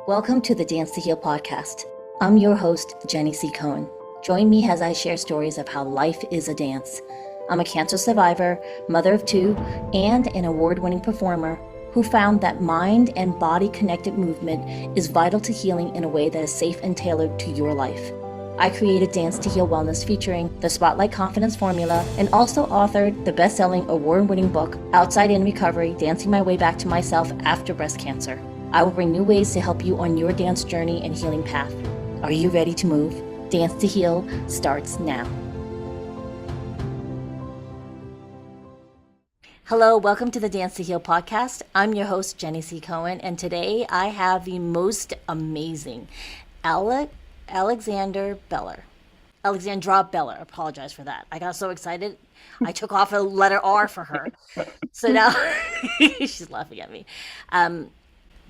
Welcome to the Dance to Heal podcast. I'm your host, Jenny C. Cohen. Join me as I share stories of how life is a dance. I'm a cancer survivor, mother of two, and an award-winning performer who found that mind and body connected movement is vital to healing in a way that is safe and tailored to your life. I created Dance to Heal Wellness featuring the Spotlight Confidence Formula and also authored the best-selling award-winning book, Outside In Recovery, Dancing My Way Back to Myself After Breast Cancer. I will bring new ways to help you on your dance journey and healing path. Are you ready to move? Dance to Heal starts now. Hello, welcome to the Dance to Heal podcast. I'm your host, Jenny C. Cohen, and today I have the most amazing Alexandra Beller. Alexandra Beller, apologize for that. I got so excited, I took off a letter R for her. So now she's laughing at me.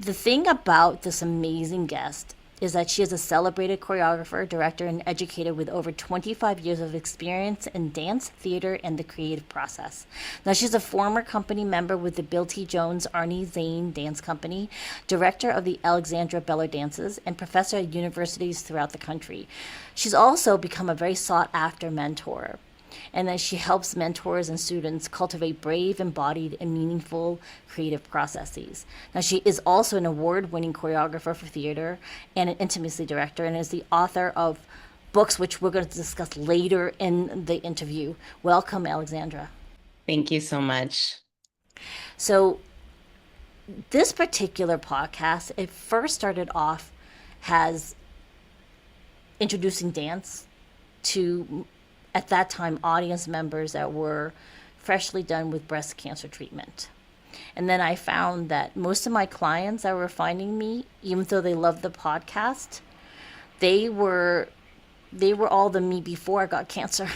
The thing about this amazing guest is that she is a celebrated choreographer, director, and educator with over 25 years of experience in dance, theater, and the creative process. Now, she's a former company member with the Bill T. Jones Arnie Zane Dance Company, director of the Alexandra Beller Dances, and professor at universities throughout the country. She's also become a very sought-after mentor, and that she helps mentors and students cultivate brave, embodied, and meaningful creative processes. Now, she is also an award-winning choreographer for theater and an intimacy director, and is the author of books, which we're going to discuss later in the interview. Welcome, Alexandra. Thank you so much. So, this particular podcast, it first started off as introducing dance to, at that time, audience members that were freshly done with breast cancer treatment. And then I found that most of my clients that were finding me, even though they loved the podcast, they were all the me before I got cancer.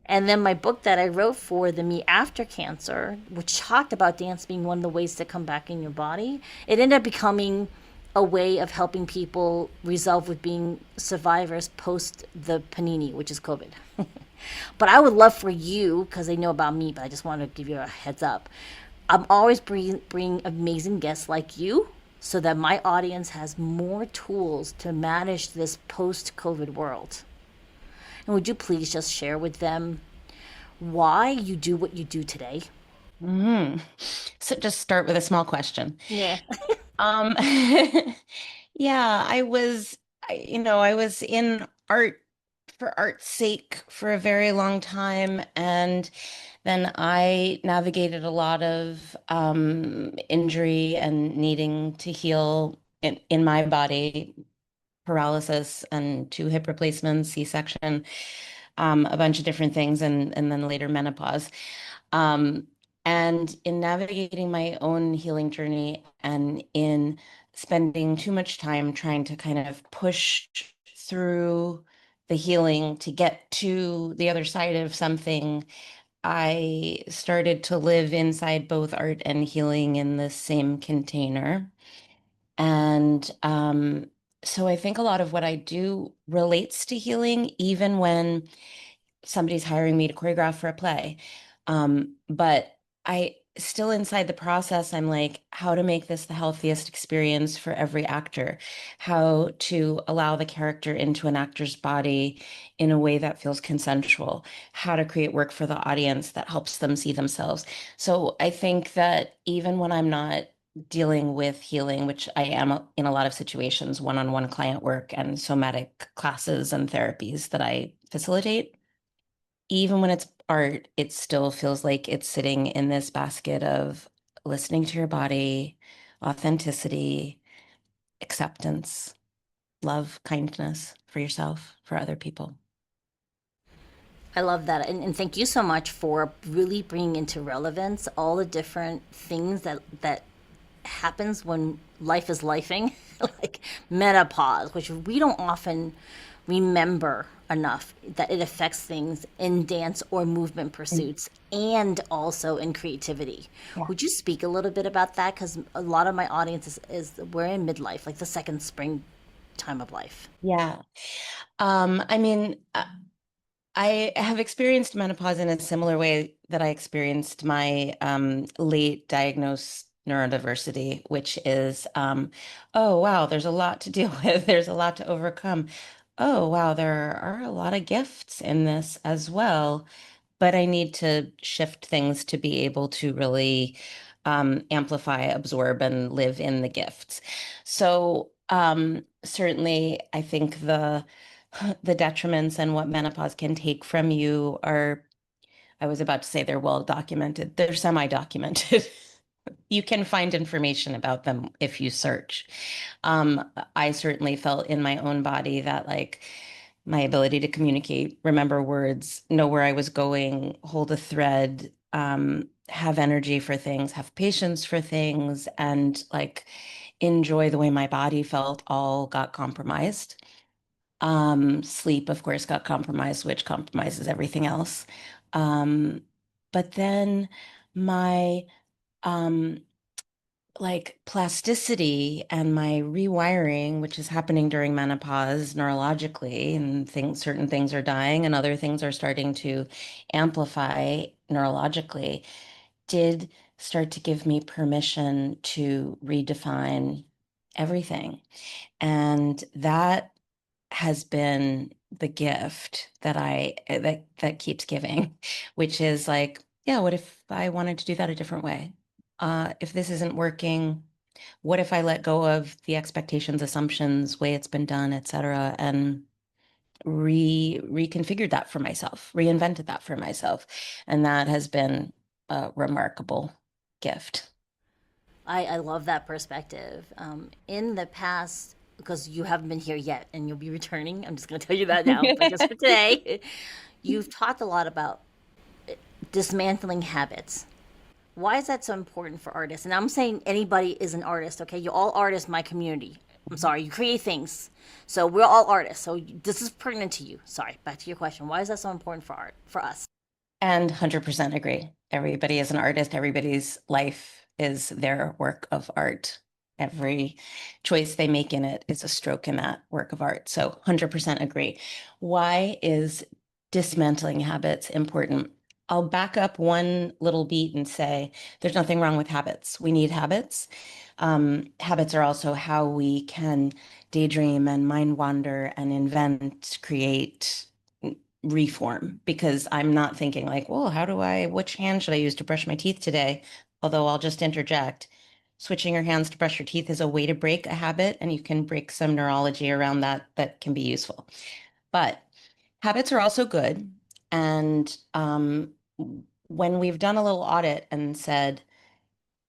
And then my book that I wrote for the me after cancer, which talked about dance being one of the ways to come back in your body, it ended up becoming a way of helping people resolve with being survivors post the panini, which is COVID. But I would love for you, because they know about me, but I just want to give you a heads up. I'm always bring amazing guests like you so that my audience has more tools to manage this post-COVID world. And would you please just share with them why you do what you do today? Mhm. So just start with a small question. Yeah. Um, yeah, I was in art for art's sake for a very long time, and then I navigated a lot of injury and needing to heal in my body, paralysis and two hip replacements, C-section, a bunch of different things, and then later menopause. Um, and in navigating my own healing journey and in spending too much time trying to kind of push through the healing to get to the other side of something, I started to live inside both art and healing in the same container. And so I think a lot of what I do relates to healing, even when somebody's hiring me to choreograph for a play. But I still inside the process, I'm like, how to make this the healthiest experience for every actor, how to allow the character into an actor's body in a way that feels consensual, how to create work for the audience that helps them see themselves. So I think that even when I'm not dealing with healing, which I am in a lot of situations, one-on-one client work and somatic classes and therapies that I facilitate, even when it's art, it still feels like it's sitting in this basket of listening to your body, authenticity, acceptance, love, kindness for yourself, for other people. I love that. And thank you so much for really bringing into relevance all the different things that happens when life is lifing, like menopause, which we don't often remember enough that it affects things in dance or movement pursuits and also in creativity. Yeah. Would you speak a little bit about that? Because a lot of my audience is we're in midlife, like the second spring time of life. Yeah. I mean, I have experienced menopause in a similar way that I experienced my late diagnosed neurodiversity, which is, oh, wow, there's a lot to deal with. There's a lot to overcome. Oh, wow, there are a lot of gifts in this as well, but I need to shift things to be able to really amplify, absorb, and live in the gifts. So certainly, I think the detriments and what menopause can take from you are, I was about to say they're well documented. They're semi-documented. You can find information about them if you search. I certainly felt in my own body that like my ability to communicate, remember words, know where I was going, hold a thread, have energy for things, have patience for things, and like enjoy the way my body felt all got compromised. Sleep, of course, got compromised, which compromises everything else. Um, but then my um, like plasticity and my rewiring, which is happening during menopause neurologically, and things, certain things are dying and other things are starting to amplify neurologically, did start to give me permission to redefine everything. And that has been the gift that that keeps giving, which is like, yeah, what if I wanted to do that a different way? If this isn't working, what if I let go of the expectations, assumptions, way it's been done, et cetera, and reconfigured that for myself, reinvented that for myself. And that has been a remarkable gift. I love that perspective. In the past, because you haven't been here yet and you'll be returning, I'm just going to tell you that now, but just for today, you've talked a lot about dismantling habits. Why is that so important for artists? And I'm saying anybody is an artist, okay? You're all artists in my community. I'm sorry, you create things. So we're all artists. So this is pertinent to you. Sorry, back to your question. Why is that so important for art, for us? And 100% agree. Everybody is an artist. Everybody's life is their work of art. Every choice they make in it is a stroke in that work of art. So 100% agree. Why is dismantling habits important? I'll back up one little beat and say there's nothing wrong with habits. We need habits. Habits are also how we can daydream and mind wander and invent, create, reform, because I'm not thinking like, well, which hand should I use to brush my teeth today? Although I'll just interject, switching your hands to brush your teeth is a way to break a habit, and you can break some neurology around that that can be useful. But habits are also good. And when we've done a little audit and said,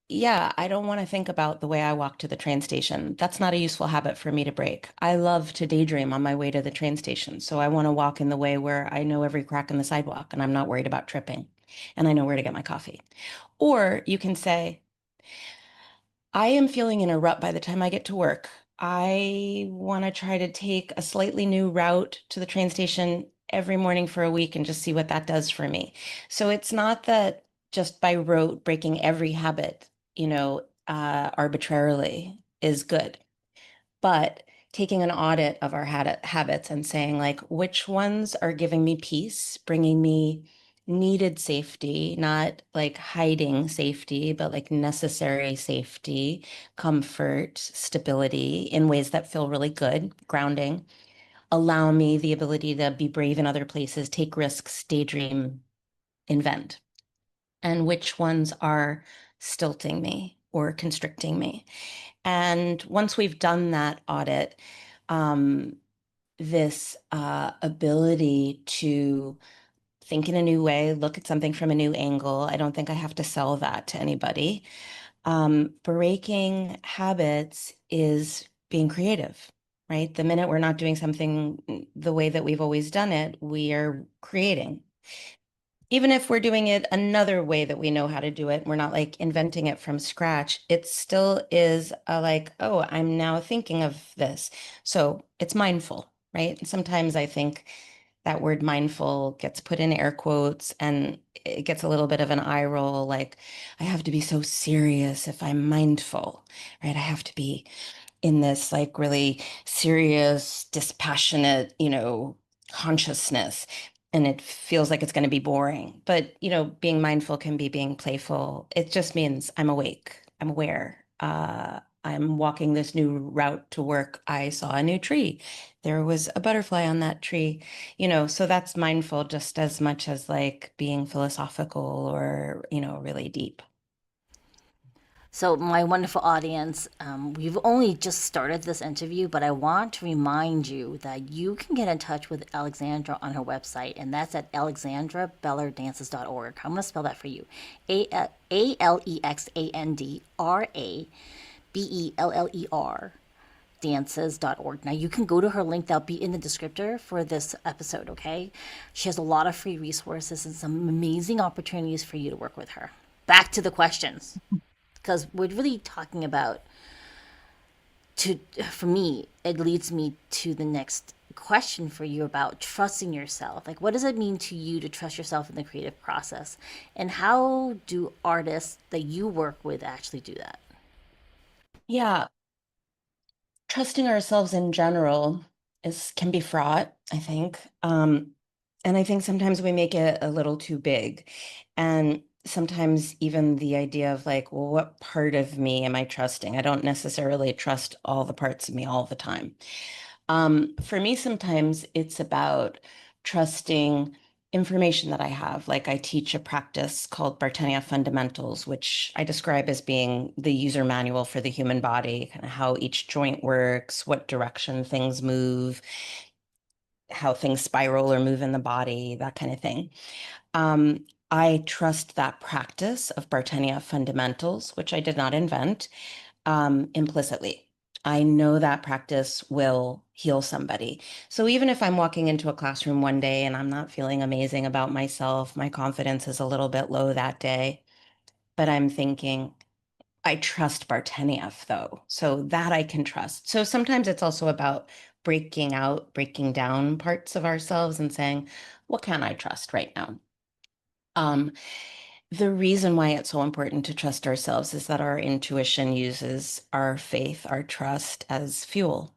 yeah, I don't want to think about the way I walk to the train station. That's not a useful habit for me to break. I love to daydream on my way to the train station. So I want to walk in the way where I know every crack in the sidewalk and I'm not worried about tripping and I know where to get my coffee. Or you can say, I am feeling in a rut by the time I get to work. I want to try to take a slightly new route to the train station every morning for a week and just see what that does for me. So it's not that just by rote breaking every habit, arbitrarily is good, but taking an audit of our habits and saying, like, which ones are giving me peace, bringing me needed safety, not like hiding safety, but like necessary safety, comfort, stability in ways that feel really good, grounding, allow me the ability to be brave in other places, take risks, daydream, invent, and which ones are stilting me or constricting me. And once we've done that audit, um, this ability to think in a new way, look at something from a new angle. I don't think I have to sell that to anybody. Breaking habits is being creative, right? The minute we're not doing something the way that we've always done it, we are creating. Even if we're doing it another way that we know how to do it, we're not like inventing it from scratch. It still is like, oh, I'm now thinking of this. So it's mindful, right? And sometimes I think that word mindful gets put in air quotes and it gets a little bit of an eye roll. Like, I have to be so serious if I'm mindful, right? I have to be in this like really serious, dispassionate, consciousness. And it feels like it's going to be boring. But, being mindful can be being playful. It just means I'm awake. I'm aware. I'm walking this new route to work. I saw a new tree. There was a butterfly on that tree, so that's mindful just as much as like being philosophical or, really deep. So, my wonderful audience, we've only just started this interview, but I want to remind you that you can get in touch with Alexandra on her website, and that's at alexandrabellerdances.org. I'm going to spell that for you: Alexandra dances.org. Now, you can go to her link that'll be in the descriptor for this episode, okay? She has a lot of free resources and some amazing opportunities for you to work with her. Back to the questions, because we're really talking about to for me it leads me to the next question for you about trusting yourself. Like, what does it mean to you to trust yourself in the creative process, and how do artists that you work with actually do that? Yeah, trusting ourselves in general is can be fraught, I think. And I think sometimes we make it a little too big. And sometimes even the idea of like, well, what part of me am I trusting? I don't necessarily trust all the parts of me all the time. For me, sometimes it's about trusting information that I have. Like I teach a practice called Bartenia Fundamentals, which I describe as being the user manual for the human body, kind of how each joint works, what direction things move, how things spiral or move in the body, that kind of thing. I trust that practice of Bartenia Fundamentals, which I did not invent, implicitly. I know that practice will heal somebody. So even if I'm walking into a classroom one day and I'm not feeling amazing about myself, my confidence is a little bit low that day, but I'm thinking, I trust Bartenieff though. So that I can trust. So sometimes it's also about breaking down parts of ourselves and saying, what can I trust right now? Um, the reason why it's so important to trust ourselves is that our intuition uses our faith, our trust as fuel.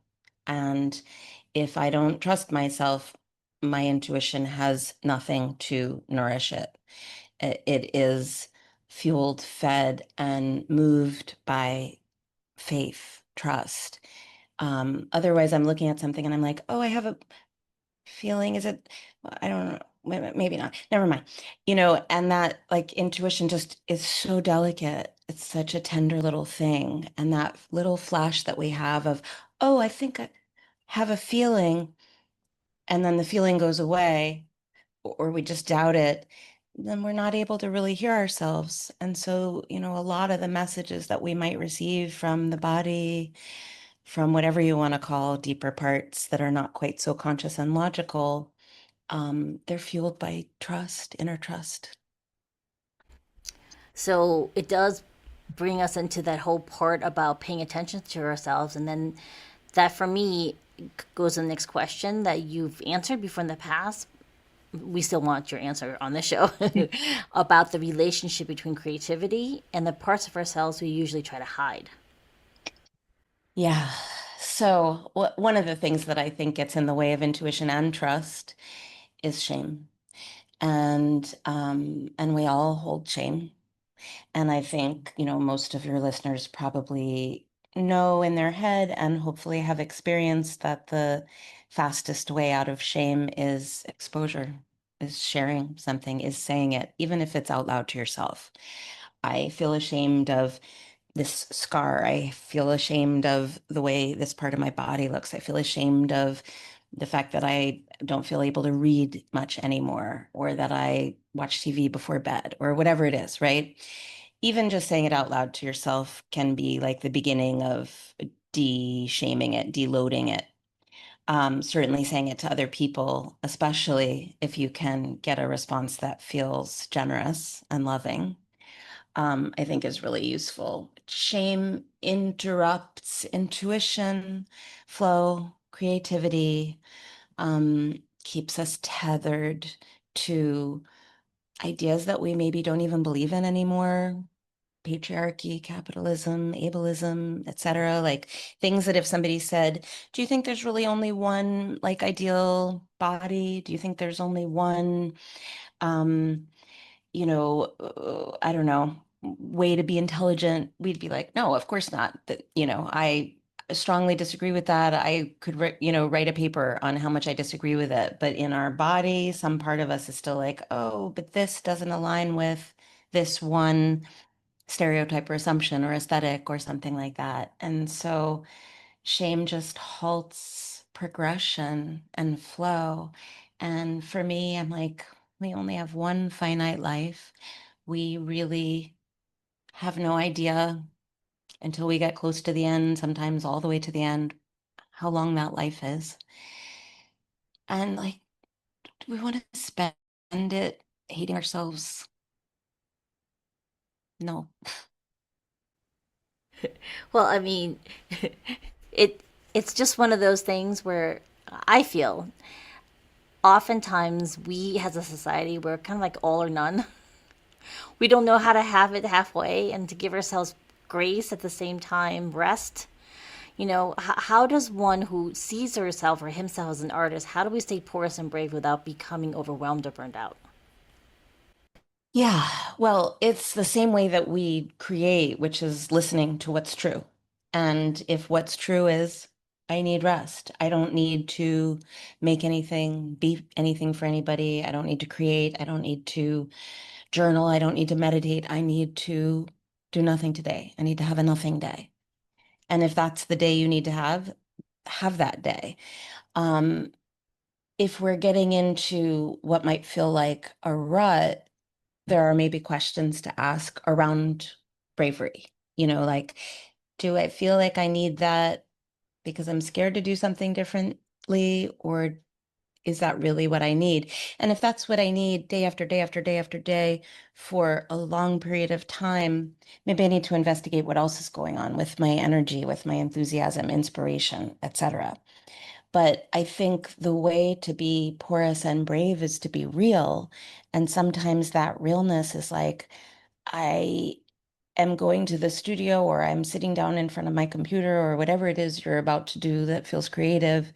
And if I don't trust myself, my intuition has nothing to nourish it. It is fueled, fed, and moved by faith, trust. Otherwise, I'm looking at something and I'm like, oh, I have a feeling. Is it, I don't know, maybe not. Never mind. And that like intuition just is so delicate. It's such a tender little thing. And that little flash that we have of, oh, I think I have a feeling, and then the feeling goes away, or we just doubt it, then we're not able to really hear ourselves. And so, a lot of the messages that we might receive from the body, from whatever you want to call deeper parts that are not quite so conscious and logical, they're fueled by trust, inner trust. So it does bring us into that whole part about paying attention to ourselves. And then that for me goes to the next question that you've answered before in the past. We still want your answer on this show about the relationship between creativity and the parts of ourselves we usually try to hide. Yeah. So, one of the things that I think gets in the way of intuition and trust is shame. And we all hold shame. And I think, most of your listeners probably know in their head and hopefully have experienced that the fastest way out of shame is exposure, is sharing something, is saying it, even if it's out loud to yourself. I feel ashamed of this scar. I feel ashamed of the way this part of my body looks. I feel ashamed of the fact that I don't feel able to read much anymore, or that I watch TV before bed, or whatever it is, right? Even just saying it out loud to yourself can be like the beginning of de-shaming it, deloading it. Certainly saying it to other people, especially if you can get a response that feels generous and loving, I think is really useful. Shame interrupts intuition, flow, creativity, keeps us tethered to ideas that we maybe don't even believe in anymore. Patriarchy, capitalism, ableism, etc. Like things that if somebody said, do you think there's really only one like ideal body? Do you think there's only one, I don't know, way to be intelligent, we'd be like, no, of course not. That, I strongly disagree with that. I could, write a paper on how much I disagree with it. But in our body, some part of us is still like, oh, but this doesn't align with this one stereotype or assumption or aesthetic or something like that. And so shame just halts progression and flow. And for me, I'm like, we only have one finite life. We really have no idea until we get close to the end, sometimes all the way to the end, how long that life is. And like, do we want to spend it hating ourselves? No. Well, I mean, it it's just one of those things where I feel oftentimes we as a society we're kind of like all or none. We don't know how to have it halfway and to give ourselves grace at the same time, rest. How does one who sees herself or himself as an artist, how do we stay porous and brave without becoming overwhelmed or burned out? Yeah, well, it's the same way that we create, which is listening to what's true. And if what's true is, I need rest. I don't need to make anything, be anything for anybody. I don't need to create. I don't need to journal. I don't need to meditate. I need to do nothing today. I need to have a nothing day. And if that's the day you need to have that day. Um, if we're getting into what might feel like a rut, there are maybe questions to ask around bravery. Like, do I feel like I need that because I'm scared to do something differently, or is that really what I need? And if that's what I need day after day after day after day for a long period of time, maybe I need to investigate what else is going on with my energy, with my enthusiasm, inspiration, etc. But I think the way to be porous and brave is to be real. And sometimes that realness is like, I am going to the studio or I'm sitting down in front of my computer or whatever it is you're about to do that feels creative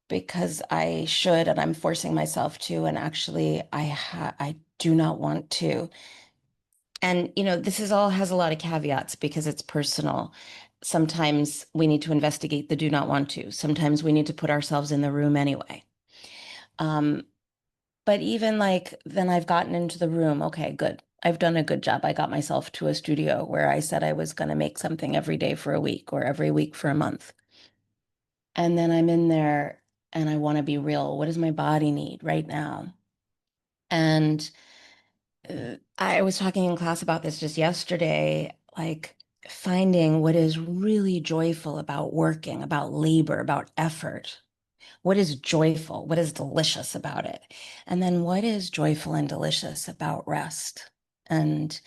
because I should and I'm forcing myself to. And actually, I do not want to. And, this is all has a lot of caveats because it's personal. Sometimes we need to investigate the do not want to. Sometimes we need to put ourselves in the room anyway. Um, but even like then I've gotten into the room. Okay, good. I've done a good job. I got myself to a studio where I said I was going to make something every day for a week or every week for a month. And then I'm in there and I want to be real. What does my body need right now? And I was talking in class about this just yesterday, like finding what is really joyful about working, about labor, about effort. What is joyful? What is delicious about it? And then what is joyful and delicious about rest? And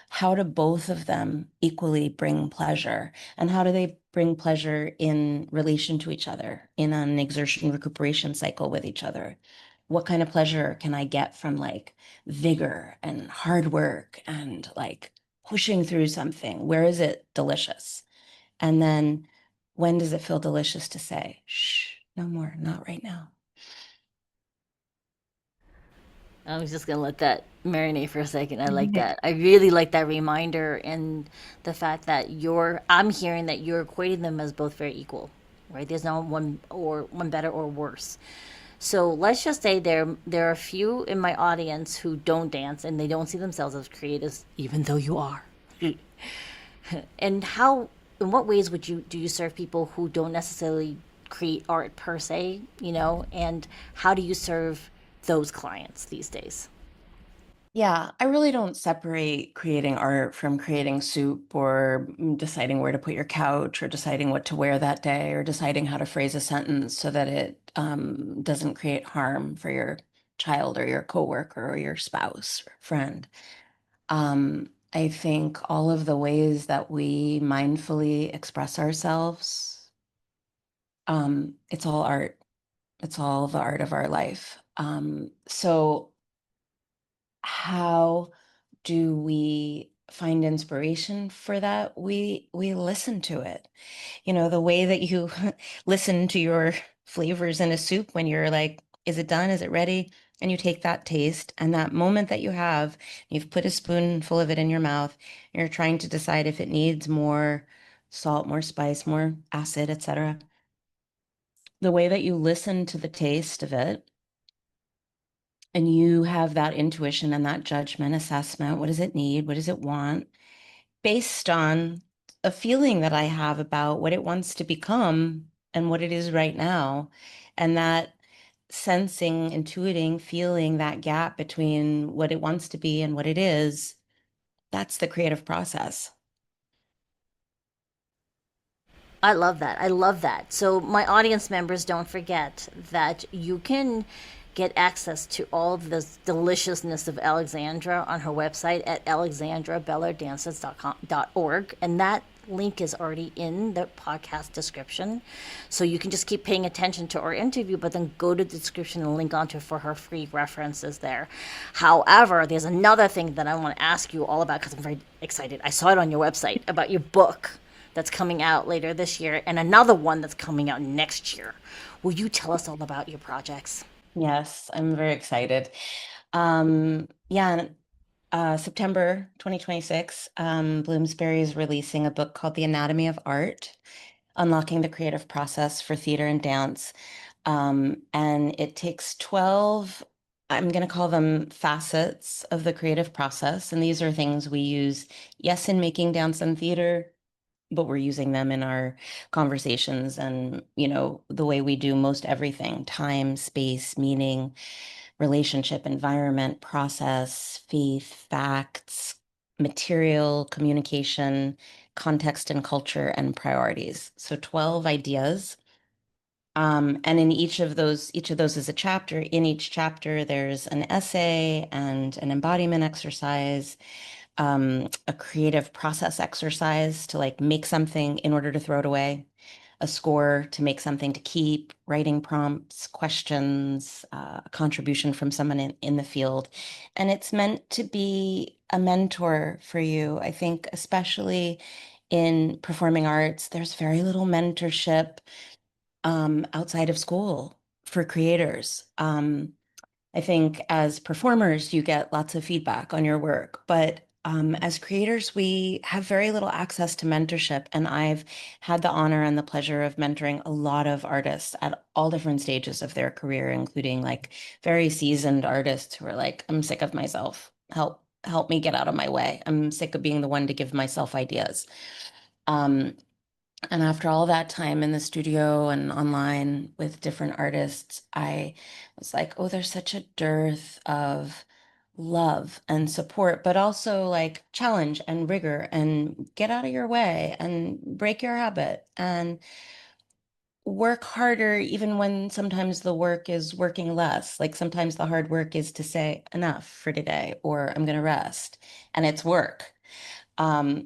how do both of them equally bring pleasure? And how do they bring pleasure in relation to each other, in an exertion recuperation cycle with each other? What kind of pleasure can I get from like vigor and hard work and like pushing through something? Where is it delicious? And then when does it feel delicious to say, shh, no more, not right now? I was just gonna let that marinate for a second. I like that. I really like that reminder and the fact that I'm hearing that you're equating them as both very equal, right? There's no one better or worse. So let's just say there are a few in my audience who don't dance and they don't see themselves as creatives, even though you are. And in what ways do you serve people who don't necessarily create art per se, and how do you serve those clients these days? Yeah, I really don't separate creating art from creating soup or deciding where to put your couch or deciding what to wear that day or deciding how to phrase a sentence so that it doesn't create harm for your child or your coworker or your spouse or friend. I think all of the ways that we mindfully express ourselves, it's all art. It's all the art of our life. So how do we find inspiration for that? We listen to it. The way that you listen to your flavors in a soup when you're like, is it done? Is it ready? and you take that taste and that moment that you have, you've put a spoonful of it in your mouth, and you're trying to decide if it needs more salt, more spice, more acid, etc. The way that you listen to the taste of it and you have that intuition and that judgment assessment, what does it need? What does it want? Based on a feeling that I have about what it wants to become and what it is right now. And that sensing, intuiting, feeling that gap between what it wants to be and what it is, that's the creative process. I love that. I love that. So, my audience members, don't forget that you can get access to all of this deliciousness of Alexandra on her website at alexandrabellerdances.org. And that link is already in the podcast description. So, you can just keep paying attention to our interview, but then go to the description and link onto for her free references there. However, there's another thing that I want to ask you all about because I'm very excited. I saw it on your website about your book that's coming out later this year and another one that's coming out next year. Will you tell us all about your projects? Yes, I'm very excited. Yeah, September 2026, Bloomsbury is releasing a book called The Anatomy of Art, Unlocking the Creative Process for Theater and Dance. And it takes 12, I'm going to call them facets of the creative process. And these are things we use, yes, in making dance and theater, but we're using them in our conversations and, the way we do most everything: time, space, meaning, relationship, environment, process, faith, facts, material, communication, context and culture, and priorities. So 12 ideas. And in each of those is a chapter. In each chapter, there's an essay and an embodiment exercise, a creative process exercise to like make something in order to throw it away, a score to make something to keep, writing prompts, questions, a contribution from someone in the field. And it's meant to be a mentor for you. I think, especially in performing arts, there's very little mentorship outside of school for creators. I think as performers, you get lots of feedback on your work, but as creators, we have very little access to mentorship. And I've had the honor and the pleasure of mentoring a lot of artists at all different stages of their career, including like very seasoned artists who are like, I'm sick of myself. Help me get out of my way. I'm sick of being the one to give myself ideas. Um, and after all that time in the studio and online with different artists, I was like, oh, there's such a dearth of love and support, but also like challenge and rigor and get out of your way and break your habit and work harder, even when sometimes the work is working less. Like sometimes the hard work is to say enough for today, or I'm going to rest, and it's work.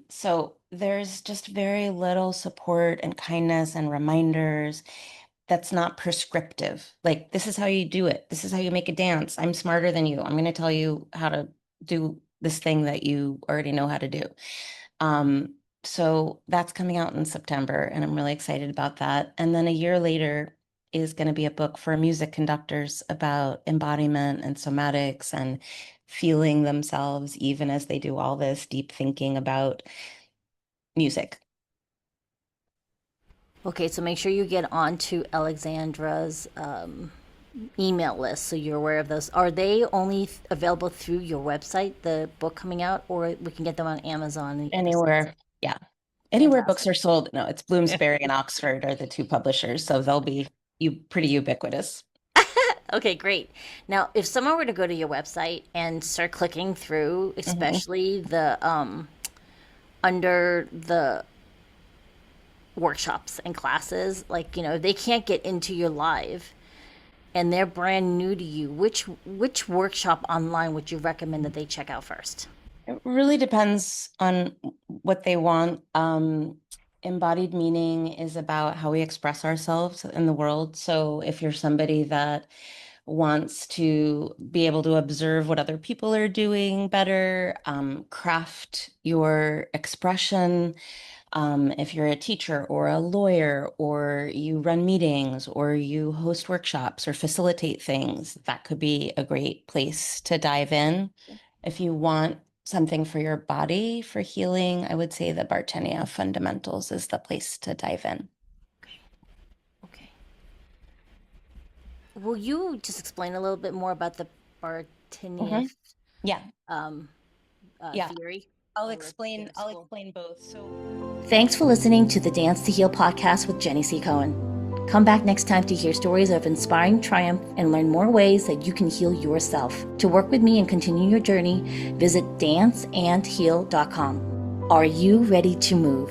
So there's just very little support and kindness and reminders that's not prescriptive. Like, this is how you do it. This is how you make a dance. I'm smarter than you. I'm going to tell you how to do this thing that you already know how to do. Um, so that's coming out in September, and I'm really excited about that. And then a year later is going to be a book for music conductors about embodiment and somatics and feeling themselves, even as they do all this deep thinking about music. Okay, so make sure you get onto Alexandra's email list so you're aware of those. Are they only available through your website, the book coming out, or we can get them on Amazon and the other sites? Anywhere, yeah. Anywhere books Fantastic. are sold. No, it's Bloomsbury and Oxford are the two publishers, so they'll be pretty ubiquitous. Okay, great. Now, if someone were to go to your website and start clicking through, Mhm. especially the under the workshops and classes, like, if they can't get into your live and they're brand new to you, which workshop online would you recommend that they check out first? It really depends on what they want. Embodied meaning is about how we express ourselves in the world. So if you're somebody that wants to be able to observe what other people are doing better, craft your expression, If you're a teacher or a lawyer, or you run meetings, or you host workshops or facilitate things, that could be a great place to dive in. If you want something for your body for healing, I would say the Bartenia Fundamentals is the place to dive in. Okay. Will you just explain a little bit more about the Bartinia Mhm. Yeah, um, yeah. theory I'll or explain, their I'll school? explain both. So Thanks for listening to the Dance to Heal podcast with Jenny C. Cohen. Come back next time to hear stories of inspiring triumph and learn more ways that you can heal yourself. To work with me and continue your journey, visit danceandheal.com. Are you ready to move?